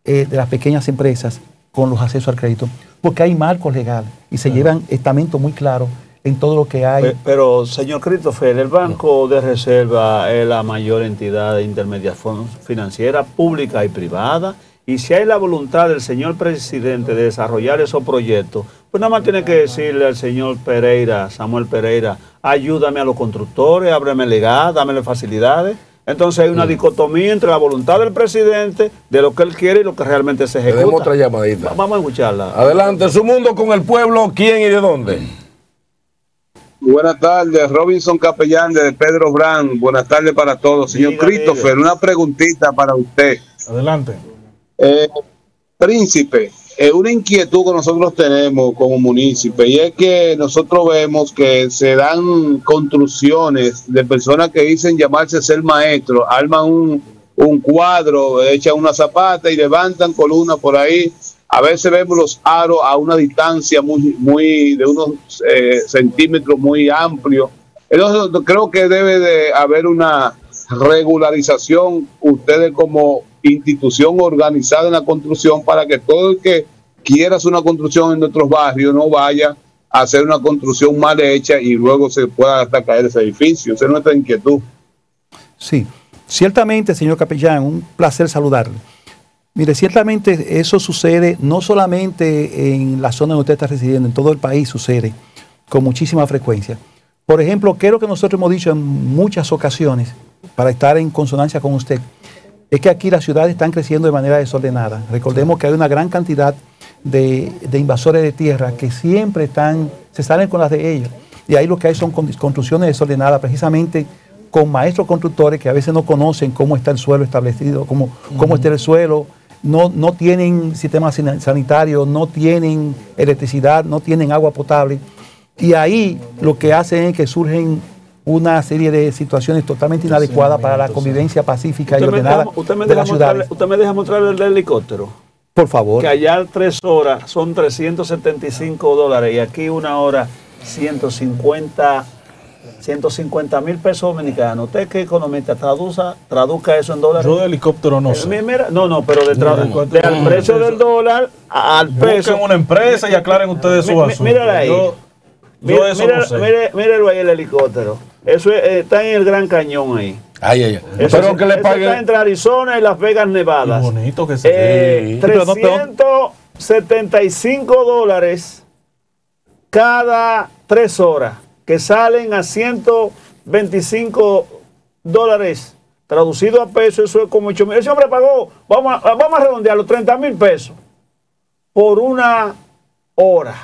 de las pequeñas empresas, con los accesos al crédito, porque hay marcos legales y se llevan estamentos muy claros en todo lo que hay. Pero, señor Christopher, el Banco de Reserva es la mayor entidad de intermediación financiera pública y privada, y si hay la voluntad del señor presidente de desarrollar esos proyectos, pues nada más tiene que decirle al señor Pereira, Samuel Pereira, ayúdame a los constructores, ábreme legal, dámele facilidades. Entonces hay una dicotomía entre la voluntad del presidente, de lo que él quiere y lo que realmente se ejecuta. Tenemos otra llamadita. Vamos a escucharla. Adelante, Su Mundo con el pueblo, ¿quién y de dónde? Buenas tardes, Robinson Capellán de Pedro Brand. Buenas tardes para todos. Señor Christopher, una preguntita para usted. Adelante. Príncipe, una inquietud que nosotros tenemos como municipio, y es que nosotros vemos que se dan construcciones de personas que dicen llamarse ser maestros, arman un cuadro, echan una zapata y levantan columnas por ahí. A veces vemos los aros a una distancia muy de unos centímetros muy amplio. Entonces creo que debe de haber una regularización, ustedes como institución organizada en la construcción, para que todo el que quiera hacer una construcción en nuestros barrios no vaya a hacer una construcción mal hecha y luego se pueda hasta caer ese edificio. Esa es nuestra inquietud. Sí, ciertamente, señor Capellán, un placer saludarle. Mire, ciertamente eso sucede no solamente en la zona donde usted está residiendo, en todo el país sucede con muchísima frecuencia. Por ejemplo, que es lo que nosotros hemos dicho en muchas ocasiones, para estar en consonancia con usted, es que aquí las ciudades están creciendo de manera desordenada. Recordemos que hay una gran cantidad de invasores de tierra que siempre se salen con las de ellos. Y ahí lo que hay son construcciones desordenadas, precisamente con maestros constructores que a veces no conocen cómo está el suelo establecido, cómo está el suelo, no tienen sistema sanitario, no tienen electricidad, no tienen agua potable. Y ahí lo que hacen es que surgen una serie de situaciones totalmente inadecuadas para la convivencia pacífica y ordenada de las ciudades. ¿Usted me deja mostrarle el helicóptero? Por favor. Que allá 3 horas son $375 y aquí 1 hora 150,000 pesos dominicanos. Usted que economista, traduzca eso en dólares. Yo de helicóptero no sé. Pero al precio del dólar al peso. Busquen una empresa y aclaren ustedes su asunto. Mírala ahí. Míralo ahí el helicóptero. Eso está en el Gran Cañón ahí. Pero que le paguen. Está entre Arizona y Las Vegas, Nevada. Qué bonito que se $375 cada 3 horas, que salen a $125. Traducido a pesos, eso es como 8,000. Ese hombre pagó, vamos a redondearlo, 30,000 pesos por 1 hora,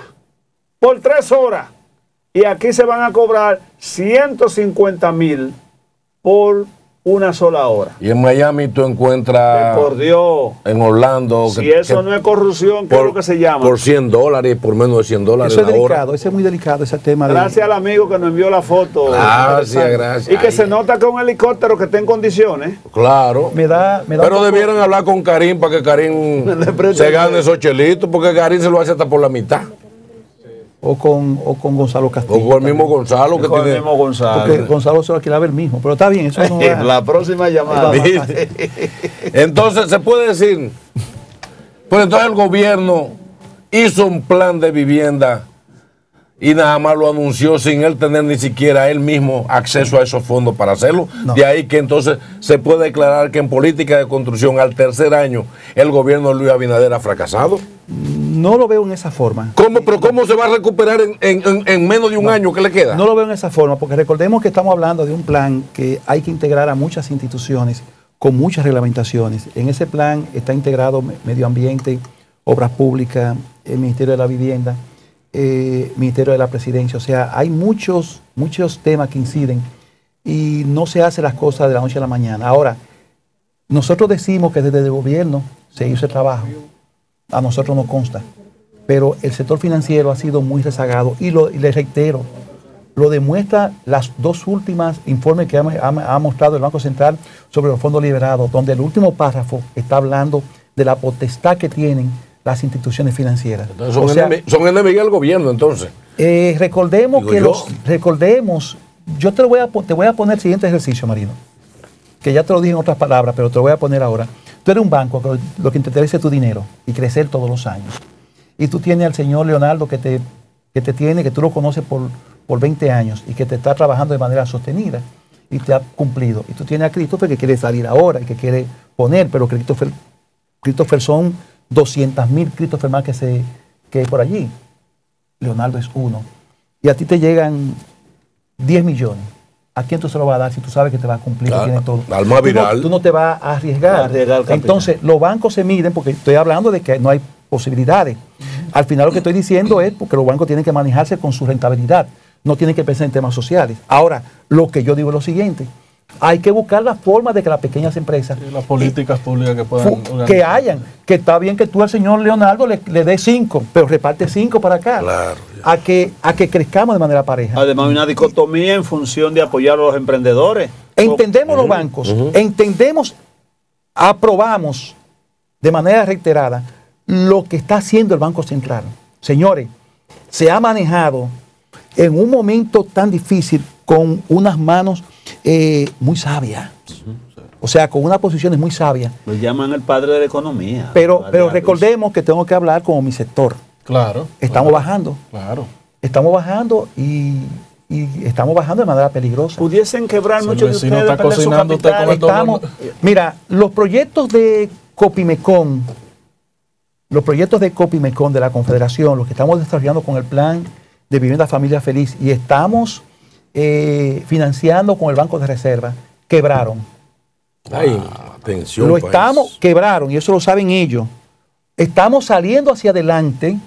por 3 horas. Y aquí se van a cobrar 150,000 por 1 sola hora. Y en Miami tú encuentras, por Dios, en Orlando, si eso no es corrupción, ¿qué es lo que se llama? Por $100, por menos de $100 eso es la delicado, hora. ese es muy delicado, ese tema. Gracias al amigo que nos envió la foto. Gracias. Y que se nota que es un helicóptero que está en condiciones. Claro. Pero debieran hablar con Karim para que Karim se gane esos chelitos, porque Karim se lo hace hasta por la mitad. O con Gonzalo Castillo. O con el mismo Gonzalo. Porque Gonzalo se lo alquilaba el mismo. Pero está bien, eso no va. La próxima llamada. Entonces, se puede decir, pues entonces el gobierno hizo un plan de vivienda y nada más lo anunció sin él tener ni siquiera él mismo acceso a esos fondos para hacerlo. No. De ahí que entonces se puede declarar que en política de construcción al tercer año el gobierno de Luis Abinader ha fracasado. No lo veo en esa forma. ¿Pero cómo se va a recuperar en menos de un año que le queda? No lo veo en esa forma, porque recordemos que estamos hablando de un plan que hay que integrar a muchas instituciones con muchas reglamentaciones. En ese plan está integrado medio ambiente, obras públicas, el Ministerio de la Vivienda, Ministerio de la Presidencia. O sea, hay muchos temas que inciden y no se hacen las cosas de la noche a la mañana. Ahora, nosotros decimos que desde el gobierno se hizo el trabajo. A nosotros nos consta, pero el sector financiero ha sido muy rezagado y le reitero, lo demuestra las 2 últimas informes que ha mostrado el Banco Central sobre los fondos liberados, donde el último párrafo está hablando de la potestad que tienen las instituciones financieras. Entonces, son enemigos del gobierno, entonces. Recordemos yo te voy a poner el siguiente ejercicio, Marino, que ya te lo dije en otras palabras, pero te lo voy a poner ahora. Tú eres un banco, lo que te interesa es tu dinero y crecer todos los años. Y tú tienes al señor Leonardo que tú lo conoces por 20 años y que te está trabajando de manera sostenida y te ha cumplido. Y tú tienes a Christopher que quiere salir ahora y que quiere poner, pero Christopher son 200,000 Christopher más que hay por allí. Leonardo es uno. Y a ti te llegan 10 millones. ¿A quién tú se lo vas a dar si tú sabes que te va a cumplir? Claro, que tiene todo? Al más viral. Tú no te vas a arriesgar. Entonces, los bancos se miden, porque estoy hablando de que no hay posibilidades. Al final lo que estoy diciendo es porque los bancos tienen que manejarse con su rentabilidad. No tienen que pensar en temas sociales. Ahora, lo que yo digo es lo siguiente. Hay que buscar la forma de que las pequeñas empresas... Y las políticas públicas que puedan... Que hayan. Que está bien que tú al señor Leonardo le des 5, pero reparte 5 para acá. Claro. A que crezcamos de manera pareja. Además hay una dicotomía en función de apoyar a los emprendedores. Entendemos los bancos, aprobamos de manera reiterada lo que está haciendo el Banco Central. Señores, se ha manejado en un momento tan difícil con unas manos muy sabias. O sea, con unas posiciones muy sabias. Lo llaman el padre de la economía. Pero recordemos que tengo que hablar como mi sector. Claro. Estamos bajando. Claro. Estamos bajando y estamos bajando de manera peligrosa. Pudiesen quebrar muchos de ustedes. Está cocinando usted con Mira, los proyectos de Copimecon, los proyectos de Copimecon de la Confederación, los que estamos desarrollando con el plan de Vivienda Familia Feliz y estamos financiando con el Banco de Reserva, quebraron. Ay, atención. Lo estamos, quebraron, y eso lo saben ellos. Estamos saliendo hacia adelante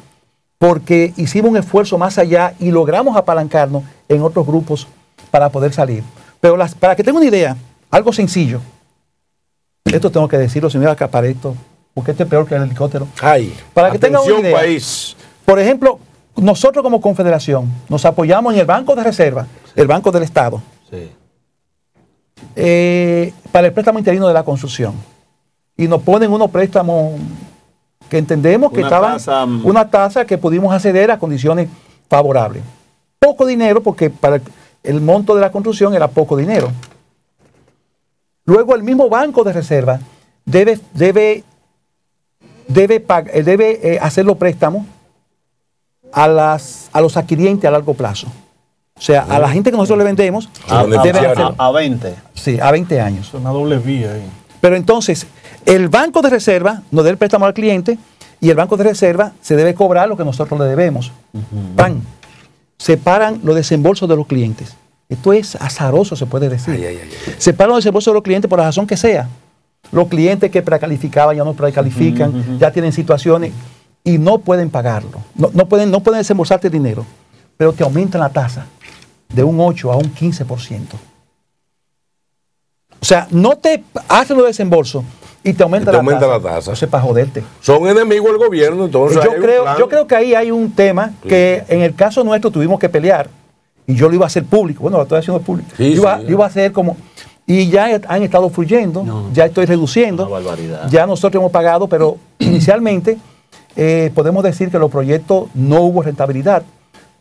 porque hicimos un esfuerzo más allá y logramos apalancarnos en otros grupos para poder salir. Pero para que tengan una idea, algo sencillo. Esto tengo que decirlo, señor Acapareto, porque este es peor que el helicóptero. Ay, para que tengan una idea, país. Por ejemplo, nosotros como confederación nos apoyamos en el Banco de Reserva, el Banco del Estado, Sí. para el préstamo interino de la construcción. Y nos ponen unos préstamos que entendemos que estaban una tasa que pudimos acceder a condiciones favorables. Poco dinero, porque para el monto de la construcción era poco dinero. Luego el mismo Banco de Reserva debe hacer los préstamos a los adquirientes a largo plazo. O sea, a la gente que nosotros le vendemos, A 20. Sí, a 20 años. Es una doble vía ahí. Pero entonces, el Banco de Reserva nos da el préstamo al cliente y el Banco de Reserva se debe cobrar lo que nosotros le debemos. ¡Pam! Separan los desembolsos de los clientes. Esto es azaroso, se puede decir. Separan los desembolsos de los clientes por la razón que sea. Los clientes que precalificaban ya no precalifican, ya tienen situaciones y no pueden pagarlo. No pueden desembolsarte dinero, pero te aumentan la tasa de un 8 a un 15%. O sea, no te hacen los desembolsos y te aumenta, la tasa. Entonces, para joderte. Son enemigos del gobierno, entonces. Yo creo que ahí hay un tema que en el caso nuestro tuvimos que pelear y yo lo iba a hacer público. Bueno, lo estoy haciendo público. Sí, yo iba a hacer como. Y ya han estado fluyendo, ya estoy reduciendo. Una barbaridad. Ya nosotros hemos pagado, pero inicialmente podemos decir que los proyectos no hubo rentabilidad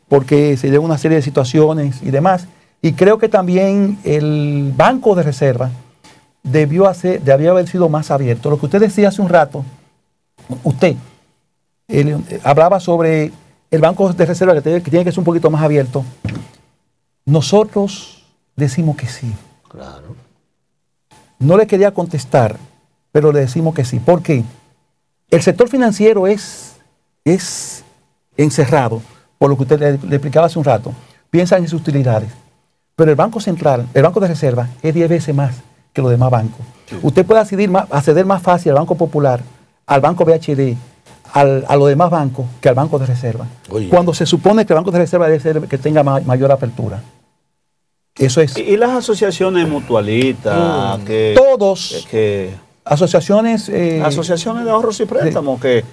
porque se dieron una serie de situaciones y demás. Y creo que también el Banco de Reserva debió haber sido más abierto. Lo que usted decía hace un rato, hablaba sobre el Banco de Reserva que tiene que ser un poquito más abierto. Nosotros decimos que sí. Claro. No le quería contestar, pero le decimos que sí. ¿Por qué? El sector financiero es encerrado, por lo que usted le explicaba hace un rato. Piensa en sus utilidades. Pero el Banco Central, el Banco de Reserva, es 10 veces más que los demás bancos. Sí. Usted puede acceder más fácil al Banco Popular, al Banco BHD, a los demás bancos que al Banco de Reserva. Oye. Cuando se supone que el Banco de Reserva debe ser que tenga mayor apertura. Eso es. ¿Y las asociaciones mutualistas? Todos. Asociaciones. Asociaciones de ahorros y préstamos. Porque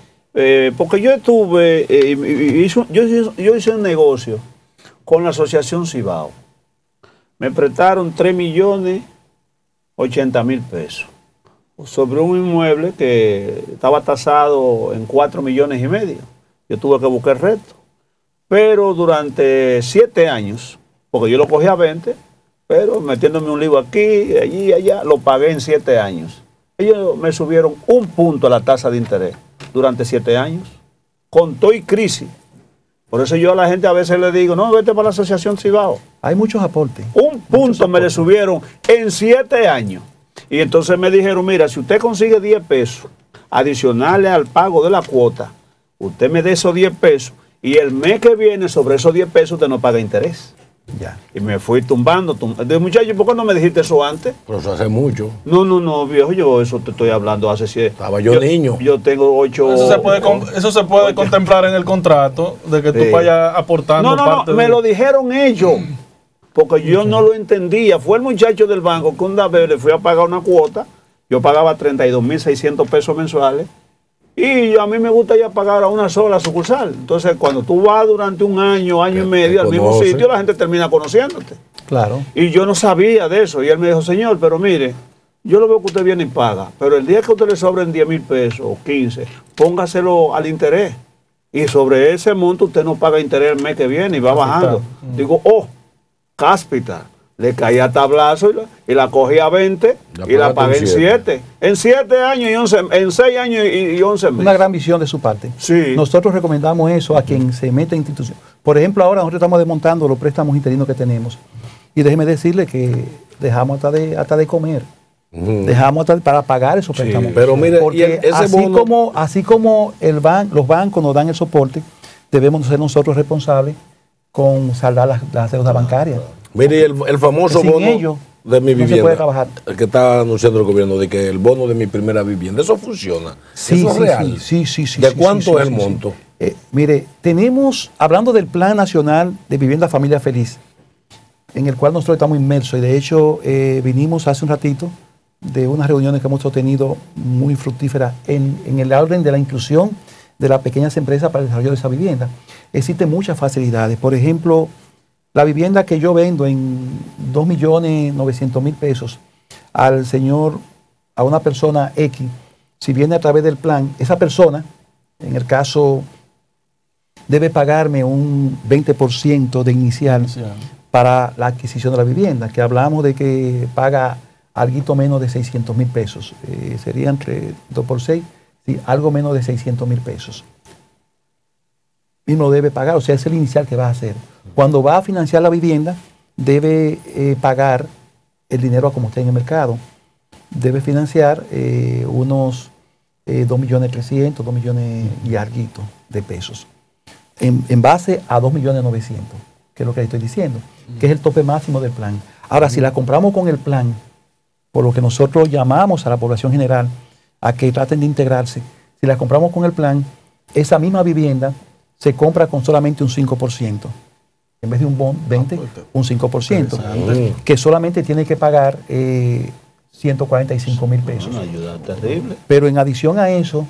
yo estuve. Yo hice un negocio con la Asociación Cibao. Me prestaron 3.080.000 pesos sobre un inmueble que estaba tasado en 4,5 millones. Yo tuve que buscar el resto. Pero durante 7 años, porque yo lo cogí a 20, pero metiéndome un lío aquí, allí, allá, lo pagué en 7 años. Ellos me subieron 1 punto a la tasa de interés durante 7 años, con todo y crisis. Por eso yo a la gente a veces le digo, no, vete para la Asociación Cibao. Hay muchos aportes. 1 punto me le subieron en 7 años. Y entonces me dijeron, mira, si usted consigue 10 pesos adicionales al pago de la cuota, usted me dé esos 10 pesos y el mes que viene sobre esos 10 pesos usted no paga interés. Ya. Y me fui tumbando. Muchacho, ¿por qué no me dijiste eso antes? Pero eso hace mucho. No, viejo, yo eso te estoy hablando hace 7. Estaba yo niño. Yo tengo 8. Eso se puede contemplar en el contrato, de que tú vayas aportando parte me lo dijeron ellos, porque yo no lo entendía. Fue el muchacho del banco que una vez le fui a pagar una cuota. Yo pagaba 32.600 pesos mensuales. Y a mí me gusta ya pagar a una sola sucursal. Entonces, cuando tú vas durante un año, año y medio al mismo sitio, la gente termina conociéndote. Claro. Y yo no sabía de eso. Y él me dijo, señor, pero mire, yo lo veo que usted viene y paga, pero el día que a usted le sobren 10,000 pesos o 15, póngaselo al interés. Y sobre ese monto usted no paga interés el mes que viene y va bajando. Digo, cáspita. Le caía tablazo y la cogí a 20 y la pagué en 7. En 7 años y 11, en 6 años y 11 meses. Una gran visión de su parte. Sí. Nosotros recomendamos eso a quien se mete en institución. Por ejemplo, ahora nosotros estamos desmontando los préstamos interinos que tenemos. Y déjeme decirle que dejamos hasta de comer. Dejamos para pagar esos préstamos. Pero mire, porque así como los bancos nos dan el soporte, debemos ser nosotros responsables con saldar las deudas bancarias. Mire, el famoso Sin bono ello, de mi no vivienda, se puede trabajar. el que está anunciando el gobierno, de que el bono de mi primera vivienda, ¿eso funciona? Sí, ¿Eso es real? Sí. ¿De cuánto es el monto? Mire, tenemos, hablando del Plan Nacional de Vivienda Familia Feliz, en el cual nosotros estamos inmersos, y de hecho vinimos hace un ratito de unas reuniones que hemos tenido muy fructíferas en el orden de la inclusión de las pequeñas empresas para el desarrollo de esa vivienda. Existen muchas facilidades. Por ejemplo, la vivienda que yo vendo en 2.900.000 pesos a una persona X, si viene a través del plan, esa persona, en el caso, debe pagarme un 20% de inicial para la adquisición de la vivienda, que hablamos de que paga algo menos de 600.000 pesos. Sería entre 2 por 6, sí, algo menos de 600.000 pesos. Y no debe pagar, o sea, es el inicial que va a hacer. Cuando va a financiar la vivienda, debe pagar el dinero como está en el mercado. Debe financiar unos 2.300.000, 2 millones y algo de pesos. En base a 2.900.000, que es lo que estoy diciendo, que es el tope máximo del plan. Ahora, si la compramos con el plan, por lo que nosotros llamamos a la población general a que traten de integrarse, si la compramos con el plan, esa misma vivienda se compra con solamente un 5%. En vez de un bond 20, un 5%, que solamente tiene que pagar 145.000 pesos. Una ayuda terrible. Pero en adición a eso,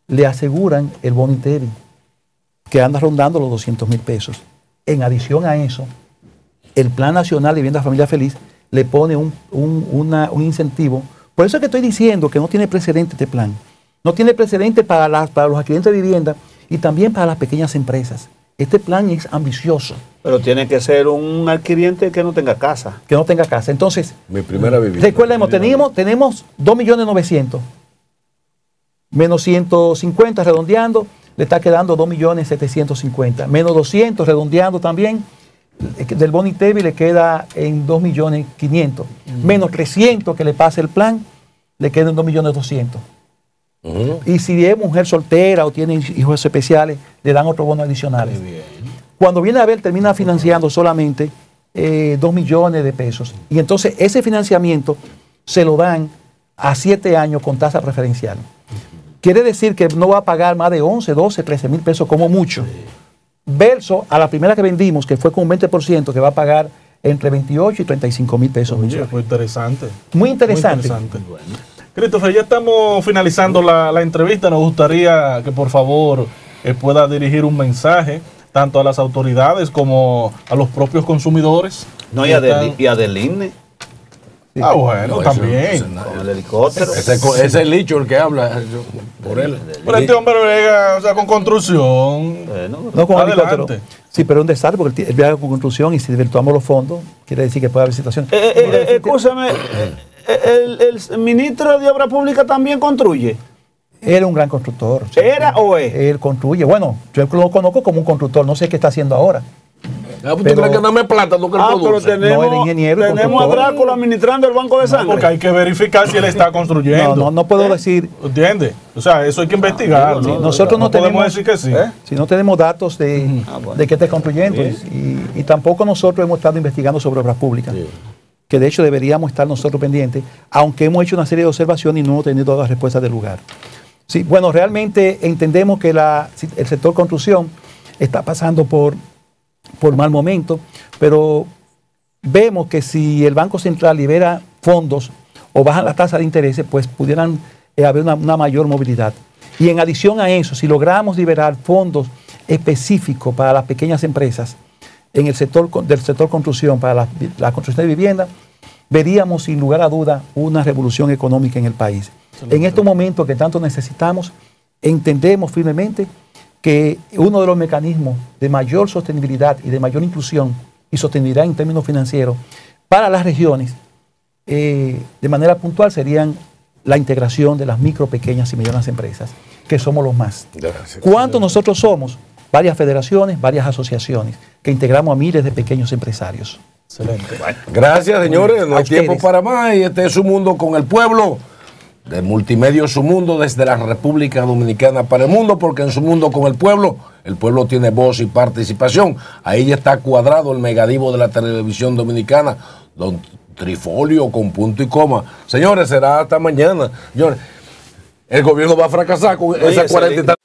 le aseguran el bono INTEVI, que anda rondando los 200.000 pesos. En adición a eso, el Plan Nacional de Vivienda Familia Feliz le pone un incentivo. Por eso es que estoy diciendo que no tiene precedente este plan. No tiene precedente para los adquirientes de vivienda y también para las pequeñas empresas. Este plan es ambicioso. Pero tiene que ser un adquiriente que no tenga casa. Que no tenga casa. Entonces, mi primera vivienda. Recuerdemos, tenemos 2.900.000. Menos 150 redondeando, le está quedando 2.750.000. Menos 200 redondeando también. Del bono INTEVI le queda en 2.500.000. Menos 300 que le pase el plan, le queda en 2.200.000. Y si es mujer soltera o tiene hijos especiales, le dan otros bonos adicionales. Cuando viene a ver, termina financiando solamente 2 millones de pesos. Y entonces ese financiamiento se lo dan a 7 años con tasa preferencial. Quiere decir que no va a pagar más de 11, 12, 13 mil pesos como mucho. Verso a la primera que vendimos, que fue con un 20%, que va a pagar entre 28 y 35.000 pesos. Muy interesante. Muy interesante. Christopher, ya estamos finalizando la entrevista. Nos gustaría que por favor pueda dirigir un mensaje tanto a las autoridades como a los propios consumidores. No, y a del INE. Sí. Ah, bueno, no, también. Con el helicóptero. Ese es el Licho el que habla por él. Pero este hombre llega, o sea, con construcción. No con helicóptero. Sí, pero es un desastre porque él viaja con construcción y si virtuamos los fondos, quiere decir que puede haber situaciones. Escúchame, ¿el ministro de Obras Públicas también construye? Era un gran constructor. ¿Era o es? Él construye. Bueno, yo lo conozco como un constructor, no sé qué está haciendo ahora. ¿Tú crees que dame plata? ¿No pero tenemos, no, el ingeniero, tenemos a Drácula administrando el banco de sangre. Porque hay que verificar si él está construyendo. No puedo decir. ¿Entiendes? O sea, eso hay que investigar. Nosotros no podemos tenemos, decir que sí. Si no tenemos datos de que esté construyendo. Y tampoco nosotros hemos estado investigando sobre obras públicas. Que de hecho deberíamos estar nosotros pendientes, aunque hemos hecho una serie de observaciones y no hemos tenido todas las respuestas del lugar. Sí, bueno, realmente entendemos que el sector construcción está pasando por mal momento, pero vemos que si el Banco Central libera fondos o bajan la tasa de interés, pues pudieran haber una mayor movilidad. Y en adición a eso, si logramos liberar fondos específicos para las pequeñas empresas en el sector del sector construcción, para la construcción de vivienda, veríamos sin lugar a duda una revolución económica en el país. En estos momentos que tanto necesitamos, entendemos firmemente que uno de los mecanismos de mayor sostenibilidad y de mayor inclusión y sostenibilidad en términos financieros para las regiones, de manera puntual, serían la integración de las micro, pequeñas y medianas empresas, que somos los más. Gracias. ¿Cuántos nosotros somos? Varias federaciones, varias asociaciones, que integramos a miles de pequeños empresarios. Excelente. Gracias, señores. No A hay tiempo ustedes. para más. Y este es Su Mundo con el pueblo. De Multimedia Su Mundo desde la República Dominicana para el mundo, porque en Su Mundo con el pueblo tiene voz y participación. Ahí ya está cuadrado el megadivo de la televisión dominicana, don Trifolio con punto y coma. Señores, será hasta mañana. Señores, el gobierno va a fracasar con esas 40 y tantas